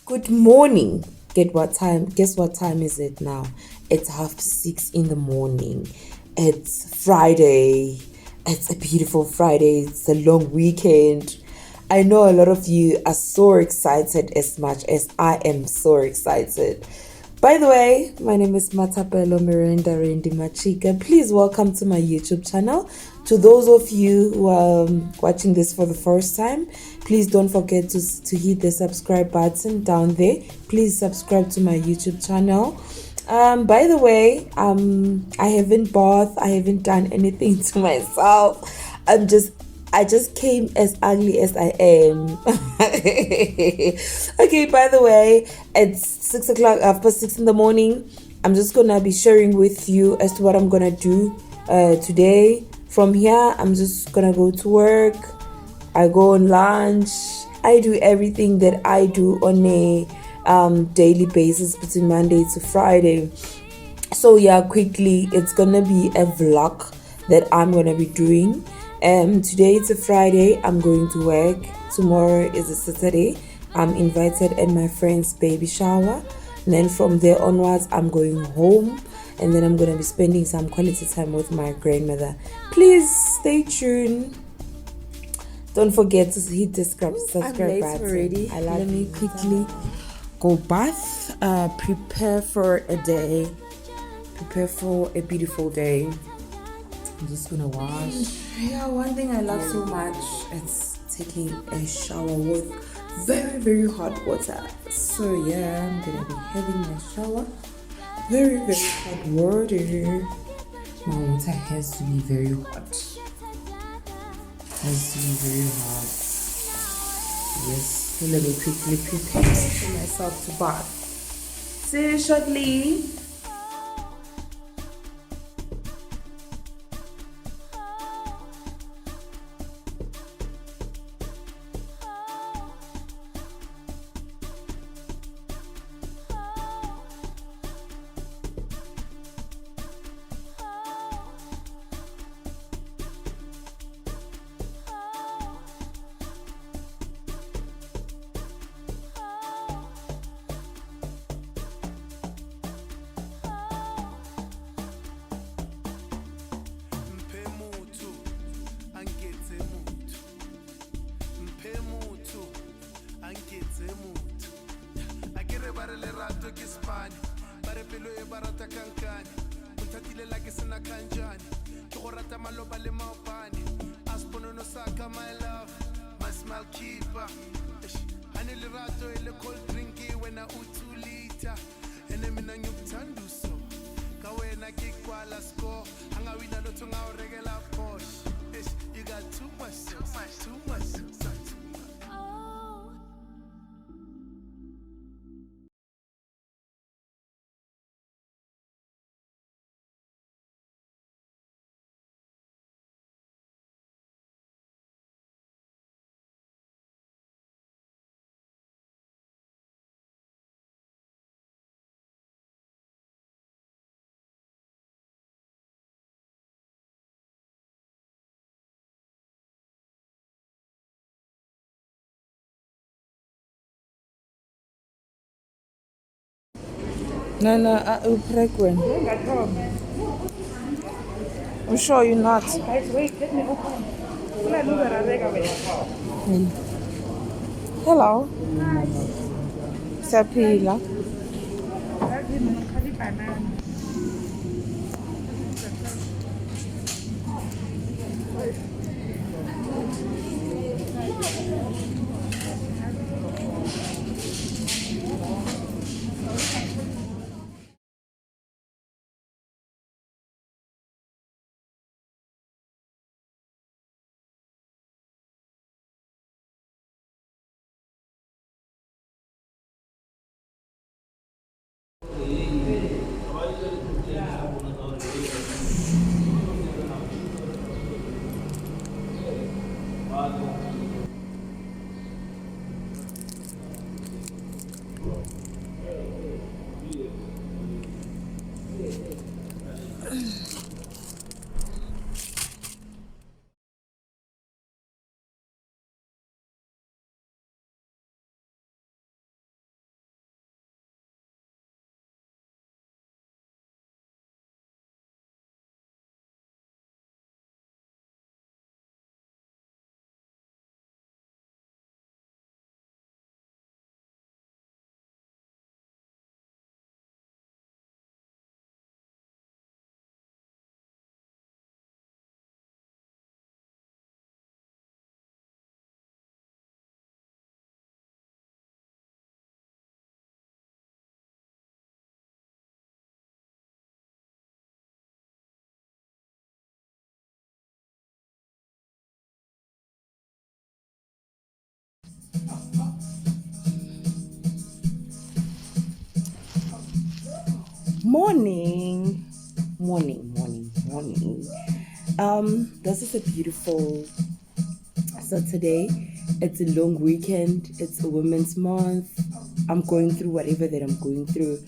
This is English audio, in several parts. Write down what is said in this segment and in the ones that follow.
Good morning. Guess what time is it now? It's 6:30 in the morning. It's Friday. It's a beautiful Friday. It's a long weekend. I know a lot of you are so excited as much as I am so excited. By the way, my name is Matapelo Miranda Rendi Machika. Please welcome to my YouTube channel. To those of you who are watching this for the first time, please don't forget to hit the subscribe button down there. Please subscribe to my YouTube channel. By the way, I haven't bathed, I haven't done anything to myself. I just came as ugly as I am. Okay, by the way, it's 6 o'clock, after 6 in the morning. I'm just gonna be sharing with you as to what I'm gonna do today. From here, I'm just gonna go to work. I go on lunch. I do everything that I do on a daily basis between Monday to Friday. So yeah, quickly, it's gonna be a vlog that I'm gonna be doing. Today it's a Friday. I'm going to work. Tomorrow is a Saturday. I'm invited at my friend's baby shower. And then from there onwards, I'm going home. And then I'm going to be spending some quality time with my grandmother. Please stay tuned. Don't forget to hit the subscribe button. Already. Let me quickly go bath. Prepare for a day. Prepare for a beautiful day. I'm just gonna wash. Yeah, one thing I love so much is taking a shower with very, very hot water. So yeah, I'm gonna be having my shower. Very, very hot water. My water has to be very hot. Has to be very hot. Yes, let me quickly prepare for myself to bath. See you shortly. ke Spane ba re pelo e ba rata kankane o thatile la ke sena kanjane ke go rata maloba le maopane a sponono sa ka my love my smile keeper ane le rato e le cold drink wena u 2 liter ene mina ngikuthanda so ka wena ke kwala score anga wina lotho nga o regela Porsche you got too much No, I'm pregnant. I'm sure you're not. Guys, wait, let me open. Hello. Siyaphila. Banana. Morning. This is a beautiful Saturday. It's a long weekend. It's a Women's Month. I'm going through whatever that I'm going through,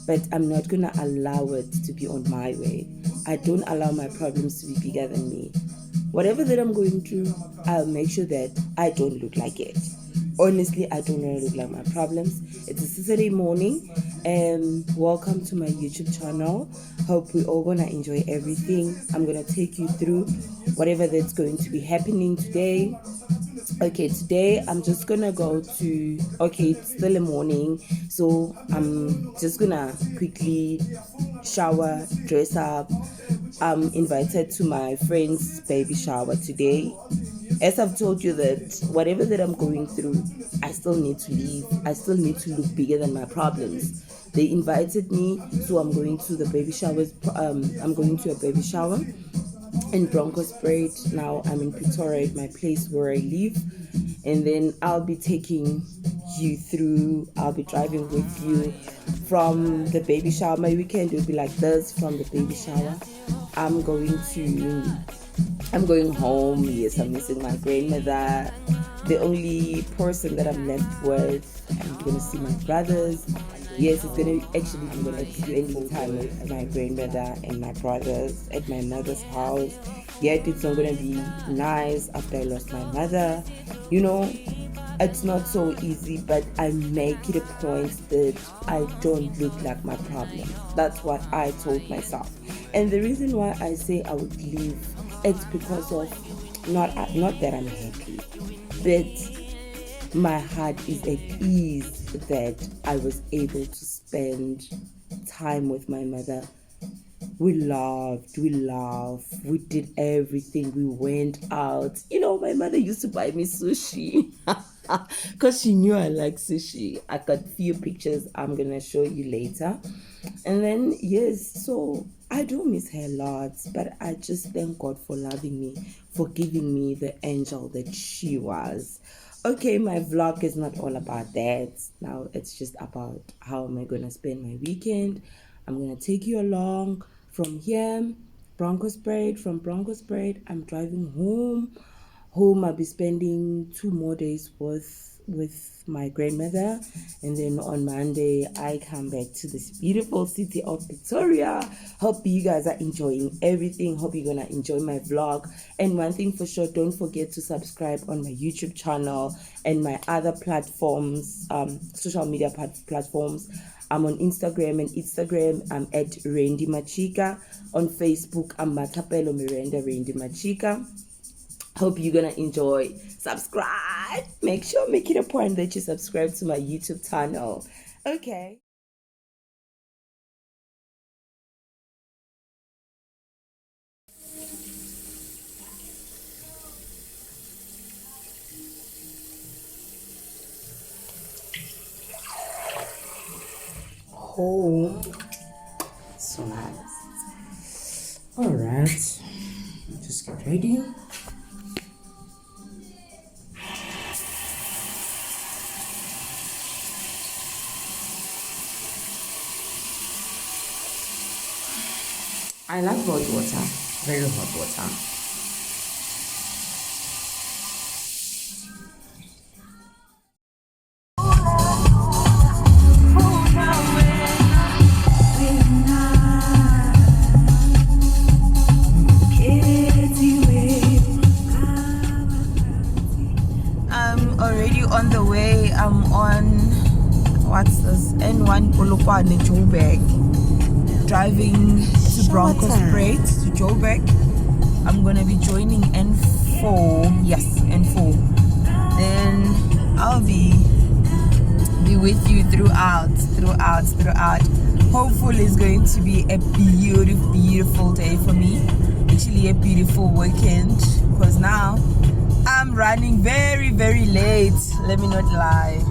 but I'm not gonna allow it to be on my way. I don't allow my problems to be bigger than me. Whatever that I'm going through, I'll make sure that I don't look like it. Honestly, I don't want to look like my problems. It's a Saturday morning, and welcome to my YouTube channel. Hope we're all gonna enjoy everything. I'm gonna take you through whatever that's going to be happening today. Okay, today I'm just gonna go to, it's still a morning, so I'm just gonna quickly shower, dress up. I'm invited to my friend's baby shower today. As I've told you that whatever that I'm going through, I still need to leave. I still need to look bigger than my problems. They invited me, so I'm going to the baby showers. I'm going to a baby shower in Bronkhorstspruit. Now I'm in Pretoria, my place where I live, and then I'll be taking you through. I'll be driving with you from the baby shower. My weekend will be like this. From the baby shower, I'm going home. Yes, I'm missing my grandmother. The only person that I'm left with, I'm gonna see my brothers. Yes, I'm gonna be spending time with my grandmother and my brothers at my mother's house. Yet it's not gonna be nice after I lost my mother. You know, it's not so easy, but I make it a point that I don't look like my problem. That's what I told myself. And the reason why I say I would leave, it's because of not that I'm happy, but my heart is at ease that I was able to spend time with my mother. We laughed, we did everything, we went out. You know, my mother used to buy me sushi because she knew I like sushi. I got few pictures I'm gonna show you later. And then so I do miss her a lot, but I just thank God for loving me, for giving me the angel that she was. Okay, my vlog is not all about that. Now it's just about how am I gonna spend my weekend. I'm gonna take you along from here, Bronkhorstspruit. From Bronkhorstspruit, I'm driving home. I'll be spending 2 more days with my grandmother, and then on Monday I come back to this beautiful city of Pretoria. Hope you guys are enjoying everything. Hope you're gonna enjoy my vlog. And one thing for sure, don't forget to subscribe on my YouTube channel and my other platforms, social media platforms. I'm on Instagram, I'm at Randy Machika. On Facebook, I'm Matapelo Miranda Randy Machika. Hope you're gonna enjoy. Subscribe. Make it a point that you subscribe to my YouTube channel. Okay. Home. So nice. All right. Just get ready. I like hot water, very hot water. I'm already on the way. I'm on, what's this? N1 Polokwane, Joburg. Driving to Bronkhorstspruit to Joburg. I'm gonna be joining N4. Yes, N4. Then I'll be with you throughout. Hopefully it's going to be a beautiful day for me. Actually a beautiful weekend, because now I'm running very late. Let me not lie.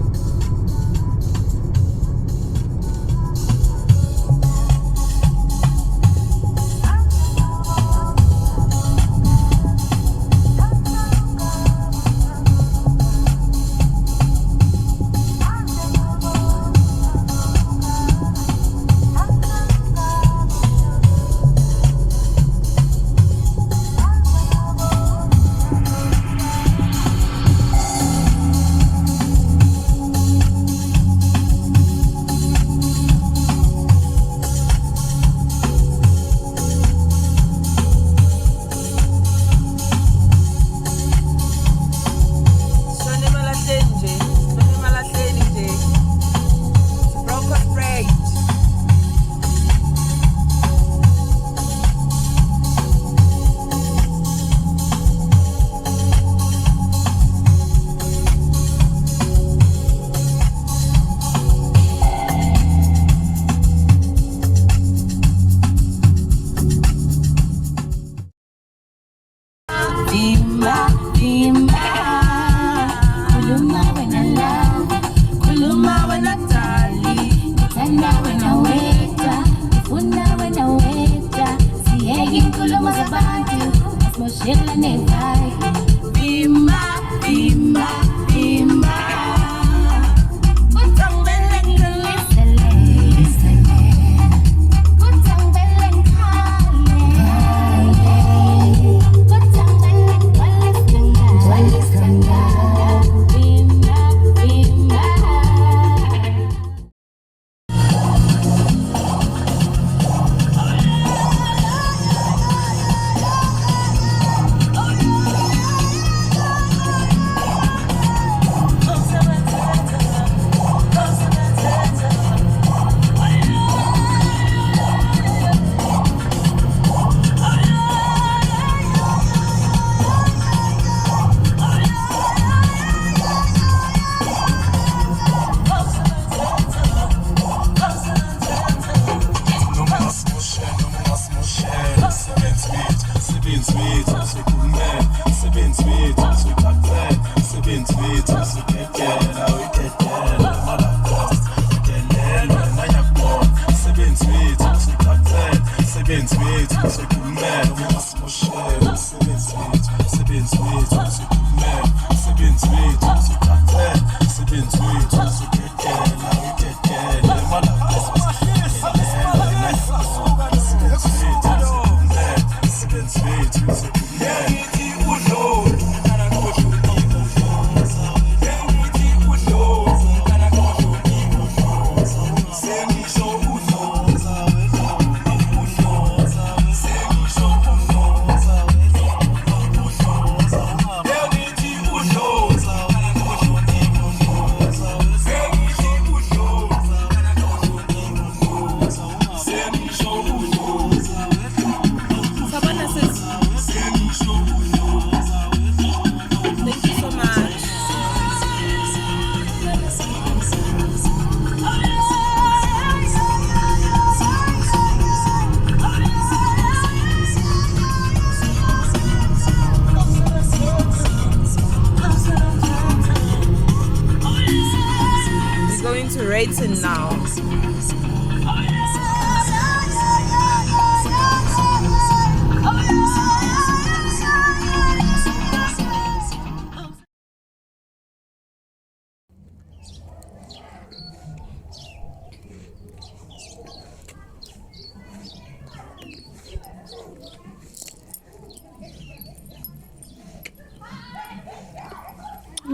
Rayton now.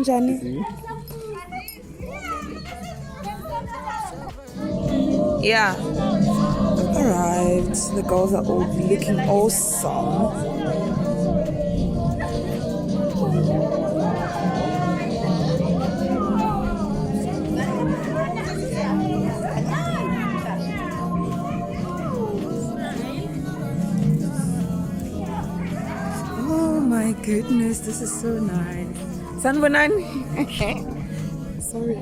Johnny. Yeah. Arrived. The girls are all looking awesome. Oh my goodness, this is so nice. Sanbonan. Sorry.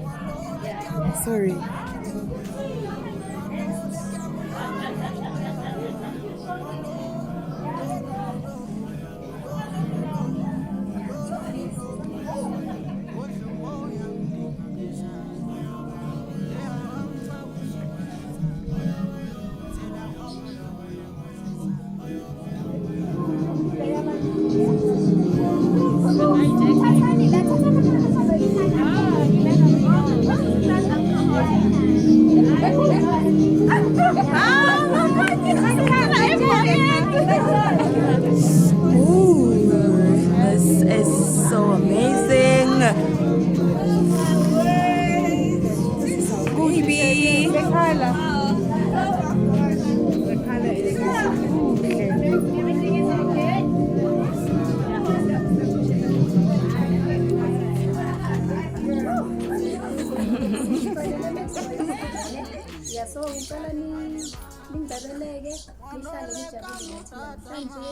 So ngicela ningibabeleke nihlale nijabule namhlanje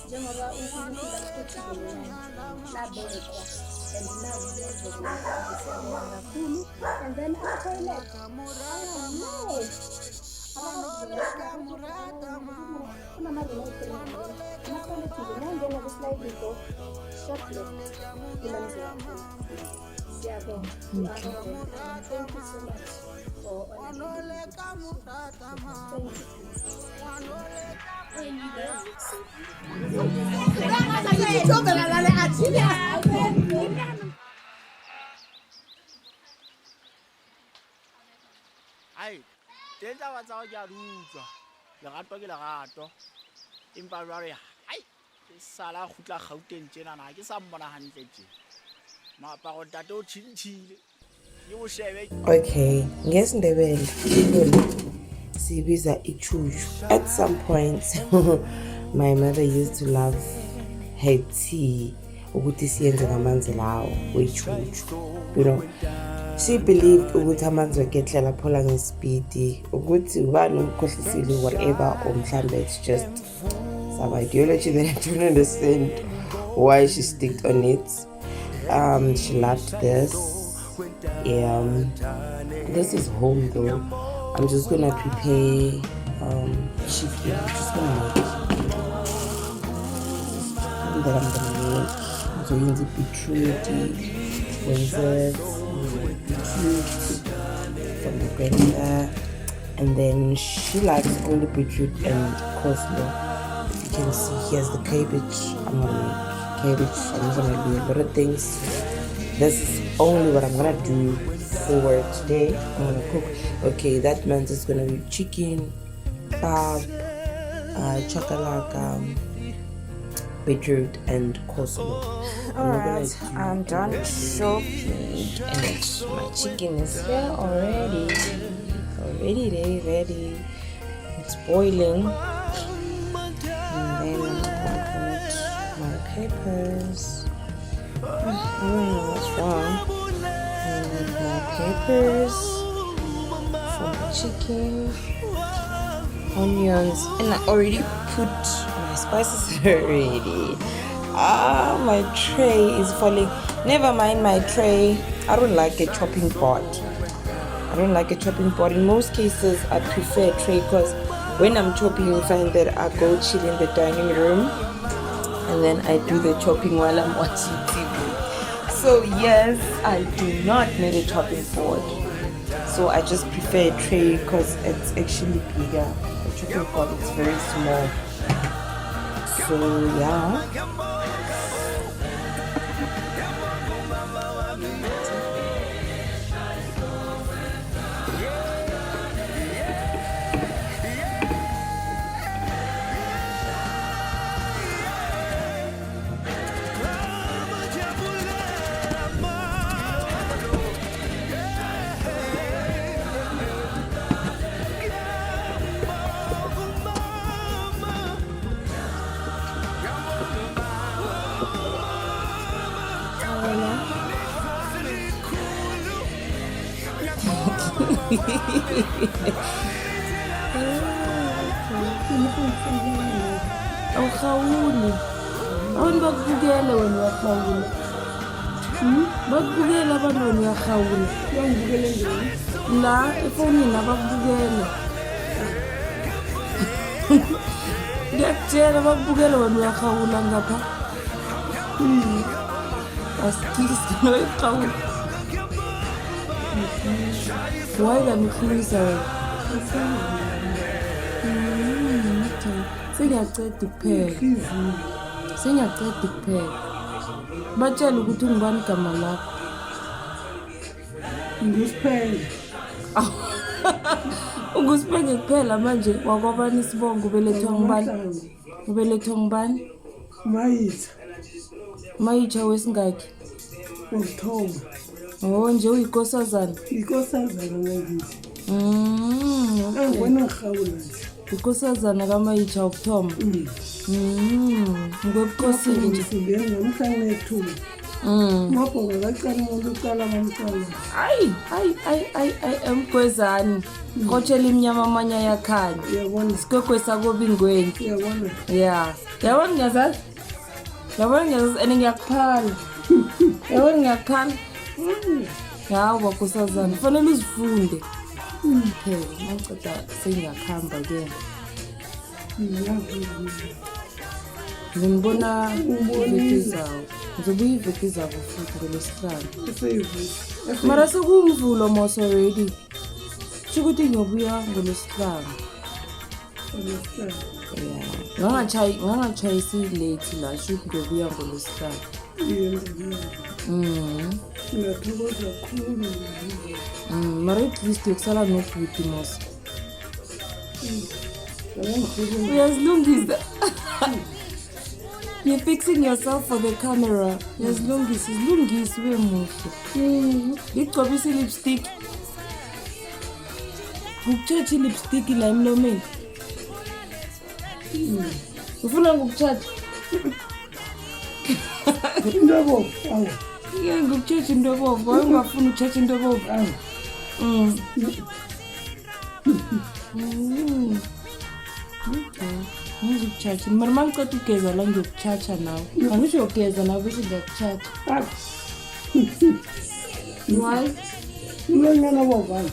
njengoba uNkulunkulu akukhethile labekwa and nazi bezokuzisebenzisa kakhulu and then toilet Thank you so much. Ai, tenta wa tsa ke a utlwa. Lerato ke lerato. Empa jwale ai, ke sala khutla Gauteng tjena na ke sa mmona hantle tje. Maaparo tate o tshintshile. Okay, ngesindebele sibiza ichuchu. At some point my mother used to love her tea ukuthi siyenze ngamanzi lawo wechuchu. You know, she believed ukuthi amanzi waketlela phola ngespeed ukuthi ubani umkhohlisile whatever or mhlambe it's just some ideology that I don't understand why she sticked on it. She loved this. Yeah, this is home though. I'm just gonna prepare chicken. I'm just gonna make that I'm gonna make. So you need beetroot, beetroot from the blender, and then she likes only beetroot and coleslaw. You can see here's the cabbage. I'm gonna make cabbage. I'm gonna do a lot of things. This is only what I'm gonna do for today. I'm gonna cook. Okay, that means it's gonna be chicken, chakalaka, beetroot, and coleslaw. Alright, I'm done chopping and my chicken is here already. Ready. It's boiling. And then I'm gonna put my peppers. I don't know what's wrong. And my peppers for my chicken, onions, and I already put my spices already. My tray is falling. Never mind my tray. I don't like a chopping board. In most cases, I prefer a tray because when I'm chopping, you find that I go chill in the dining room and then I do the chopping while I'm watching TV. So yes, I do not need a chopping board. So I just prefer a tray because it's actually bigger. The chopping board is very small. So yeah. Awukhawuli abantu bakubukela wena uyakhawula bakubukela abantu wena uyakhawula uyangibukele njani la efonini abakubukela ngiyakutshela bakubukela wena uyakhawula ngapha asikisi noyikhawula wayikamkhulisa wena sengiyaceda ukuphela batshela ukuthi ungibani igama lakho ungusiphenge kuphela manje wakwabani isibongo ubelethwa ngubani mayitha wesingakhi Uthoma. Nje uyikosazana Ngakithi. Angibona ngihawula nje. Ukosazana kamayitha ukuthoma. Ngwebukhosini nje. Sibuyela namhlanje nethuba. Mabhoka kaqala ngokuqala bamntwana. Hayi emgwezani. Khotshela imnyama amanya yakhanya. Uyabona Sikwekwe sakobingweni. uyabona. Yeah. Yabona ngiyazazi? Ene ngiyakuphala. Yabona ngiyakuphala? Hawu bakosazana. Kufanele uzifunde. Mangiceda sengiyakhamba ke. Ngibona uyivekizayo. Ngizobuya ivekizayo futhi ngolesihlanu. Mara sekungvulo mos already. Shukuthi ngiyobuya ngolesihlanu. Yeah. Ngangachayisi late la shukuthi ngiyobuya ngolesihlanu. Ngiyathokoza kakhulu. Mara at least yokusala nobhuti mos. Uyazilungisa. You're fixing yourself for the camera. Yazilungisa we muhle. Ngigcobisa lipstick. Ukuchacha lipstick la emlomeni. Ufuna ngokuchacha? Indabo. Awu. Yeah, ngokuchacha into bovu. Ungafuna ukuchacha into bovu. Okay. Ngizokuchacha. Mara mangicela ugeza la ngiyokuchacha nawe. Angisho ugeza nawe bese ngiyakuchacha. Why? Ngiyona bobani.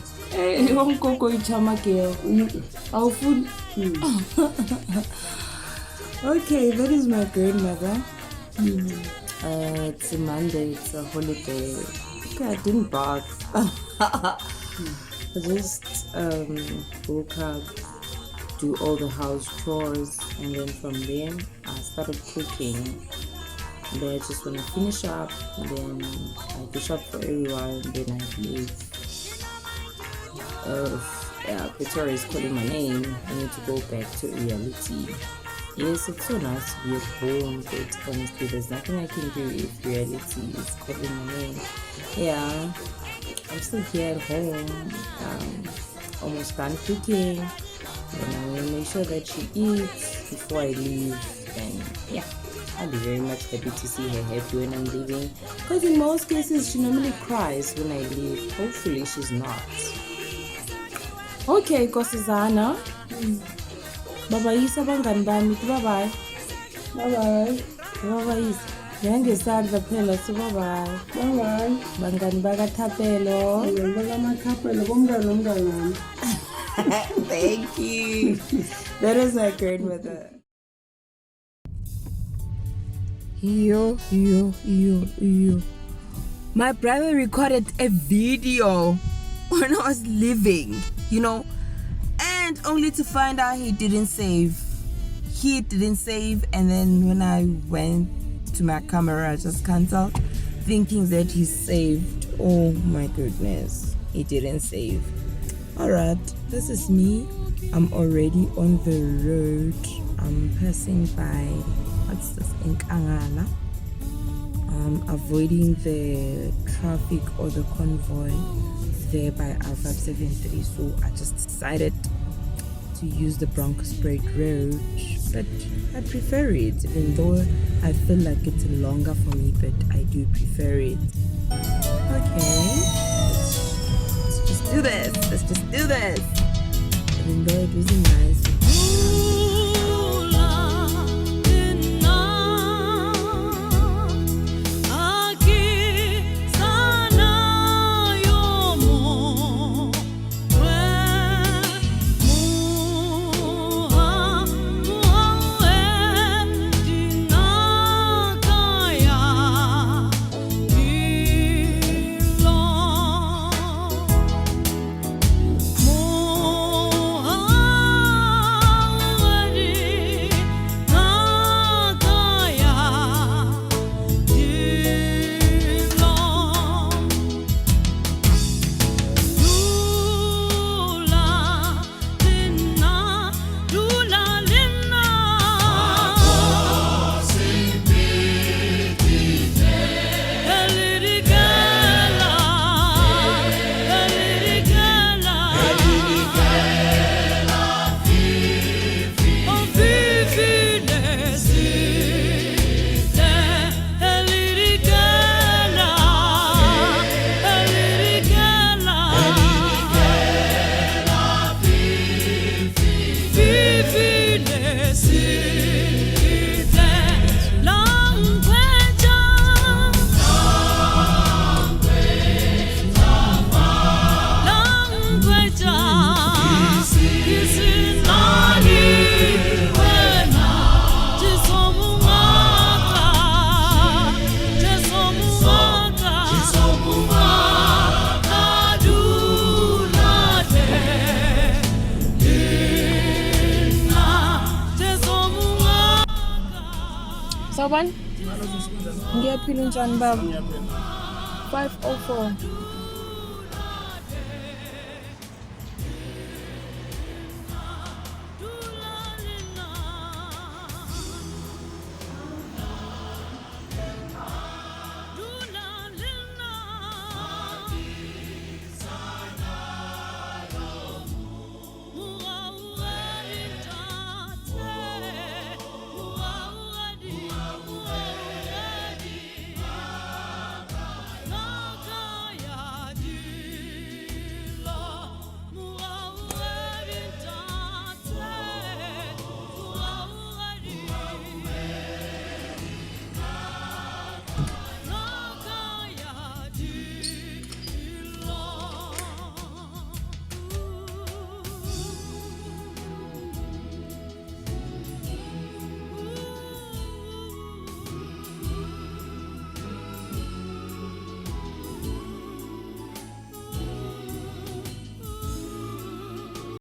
Wamkoko ichama girl. Awufuni? Okay, that is my grandmother. It's a Monday, it's a holiday. Okay, I didn't bath. I just woke up, do all the house chores, and then from then I started cooking. Then I just want to finish up, and then I do shop for everyone, then I leave. Victoria is calling my name. I need to go back to reality. Yes, it's so nice to be at home, but honestly, there's nothing I can do if reality is calling my name. Yeah, I'm still here at home, almost done cooking. Then I'm going to make sure that she eats before I leave. And yeah, I'll be very much happy to see her happy when I'm leaving. Because in most cases, she normally cries when I leave. Hopefully, she's not. Okay, Nkosazana. Babayisa bangani bami, bye-bye. Bye-bye. Babayisa. Ngiyangesandla phela so bye-bye. Bye-bye. Bangani bakaThapelo. BakaThapelo bomngane nomngane wami. Thank you. That is my grandmother. Yo. My brother recorded a video when I was leaving, and only to find out he didn't save. And then when I went to my camera, I just canceled, thinking that he saved. Oh my goodness, he didn't save. Alright, this is me. I'm already on the road. I'm passing by, what's this, Nkangala. Avoiding the traffic or the convoy there by R573. So I just decided to use the Bronkhorstspruit Road, but I prefer it, even though I feel like it's longer for me, but I do prefer it. Okay, let's just do this. Even though it wasn't nice. Saban? Ngiyaphila unjani baba? 504.